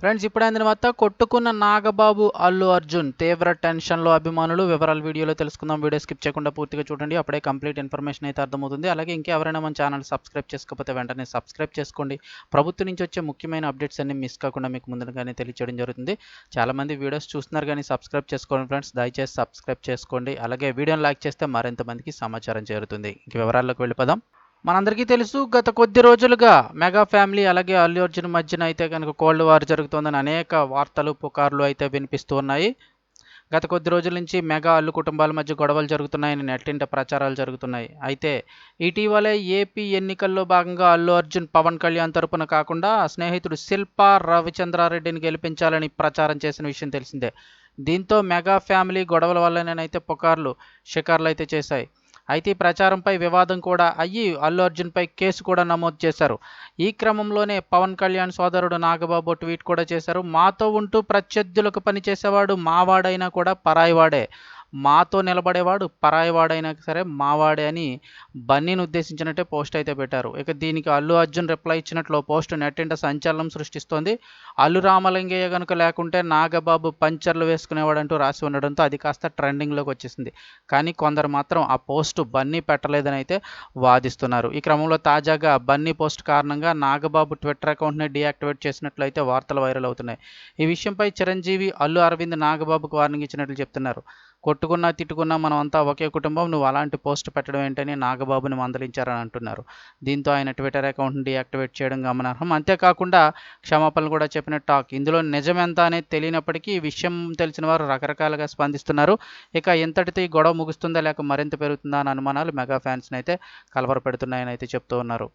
Friends ఇప్పుడు అందిన వార్త కొట్టుకున్న నాగబాబు అల్లు అర్జున్ తీవ్ర టెన్షన్లో అభిమానులు వివరాలు వీడియోలో తెలుసుకుందాం. వీడియో స్కిప్ చేయకుండా పూర్తిగా చూడండి, అప్పుడే కంప్లీట్ ఇన్ఫర్మేషన్ అయితే అర్థమవుతుంది. అలాగే ఇంకెవరైనా మన ఛానల్ సబ్స్క్రైబ్ చేసుకోకపోతే వెంటనే సబ్స్క్రైబ్ చేసుకోండి. ప్రభుత్వం నుంచి వచ్చే ముఖ్యమైన అప్డేట్స్ అన్ని మిస్ కాకుండా మీకు ముందుగానే తెలియజేయడం జరుగుతుంది. చాలామంది వీడియోస్ చూస్తున్నారు కానీ సబ్స్క్రైబ్ చేసుకోండి ఫ్రెండ్స్, దయచేసి సబ్స్క్రైబ్ చేసుకోండి. అలాగే వీడియోని లైక్ చేస్తే మరింత మందికి సమాచారం చేరుతుంది. ఇంక వివరాల్లోకి వెళ్ళిపోదాం. మనందరికీ తెలుసు గత కొద్ది రోజులుగా మెగా ఫ్యామిలీ అలాగే అల్లు అర్జున్ మధ్యన అయితే కనుక కోల్డ్ వార్ జరుగుతోందని అనేక వార్తలు పుకార్లు అయితే వినిపిస్తూ ఉన్నాయి. గత కొద్ది రోజుల నుంచి మెగా అల్లు కుటుంబాల మధ్య గొడవలు జరుగుతున్నాయని నెట్టింట ప్రచారాలు జరుగుతున్నాయి. అయితే ఇటీవలే ఏపీ ఎన్నికల్లో భాగంగా అల్లు అర్జున్ పవన్ కళ్యాణ్ తరపున కాకుండా స్నేహితుడు శిల్పా రవిచంద్రారెడ్డిని గెలిపించాలని ప్రచారం చేసిన విషయం తెలిసిందే. దీంతో మెగా ఫ్యామిలీ గొడవల వల్లనేనైతే పుకార్లు షికార్లు అయితే చేశాయి. అయితే ఈ ప్రచారంపై వివాదం కూడా అయ్యి అల్లు అర్జున్పై కేసు కూడా నమోదు చేశారు. ఈ క్రమంలోనే పవన్ కళ్యాణ్ సోదరుడు నాగబాబు ట్వీట్ కూడా చేశారు. మాతో ఉంటూ ప్రత్యర్థులకు పనిచేసేవాడు మావాడైనా కూడా పరాయివాడే, మాతో నిలబడేవాడు పరాయివాడైనా సరే మావాడే అని బన్నీని ఉద్దేశించినట్టే పోస్ట్ అయితే పెట్టారు. ఇక దీనికి అల్లు అర్జున్ రిప్లై ఇచ్చినట్లు పోస్ట్ నెట్టింట సంచలనం సృష్టిస్తోంది. అల్లు రామలింగయ్య కనుక లేకుంటే నాగబాబు పంచర్లు వేసుకునేవాడంటూ రాసి ఉండడంతో అది కాస్త ట్రెండింగ్లోకి వచ్చేసింది. కానీ కొందరు మాత్రం ఆ పోస్టు బన్నీ పెట్టలేదని అయితే వాదిస్తున్నారు. ఈ క్రమంలో తాజాగా బన్నీ పోస్ట్ కారణంగా నాగబాబు ట్విట్టర్ అకౌంట్ని డీయాక్టివేట్ చేసినట్లయితే వార్తలు వైరల్ అవుతున్నాయి. ఈ విషయంపై చిరంజీవి అల్లు అరవింద్ నాగబాబుకు వార్నింగ్ ఇచ్చినట్లు చెప్తున్నారు. కొట్టుకున్నా తిట్టుకున్నా మనం అంతా ఒకే కుటుంబం, నువ్వు అలాంటి పోస్ట్ పెట్టడం ఏంటని నాగబాబుని మందలించారని అంటున్నారు. దీంతో ఆయన ట్విట్టర్ అకౌంట్ని డీయాక్టివేట్ చేయడం గమనార్హం. అంతేకాకుండా క్షమాపణలు కూడా చెప్పిన టాక్. ఇందులో నిజమెంత అనేది తెలియనప్పటికీ ఈ విషయం తెలిసిన వారు రకరకాలుగా స్పందిస్తున్నారు. ఇక ఇంతటితో ఈ గొడవ ముగుస్తుందా లేక మరింత పెరుగుతుందా అన్న అనుమానాలు మెగా ఫ్యాన్స్ని అయితే కలవరపెడుతున్నాయని అయితే చెప్తూ ఉన్నారు.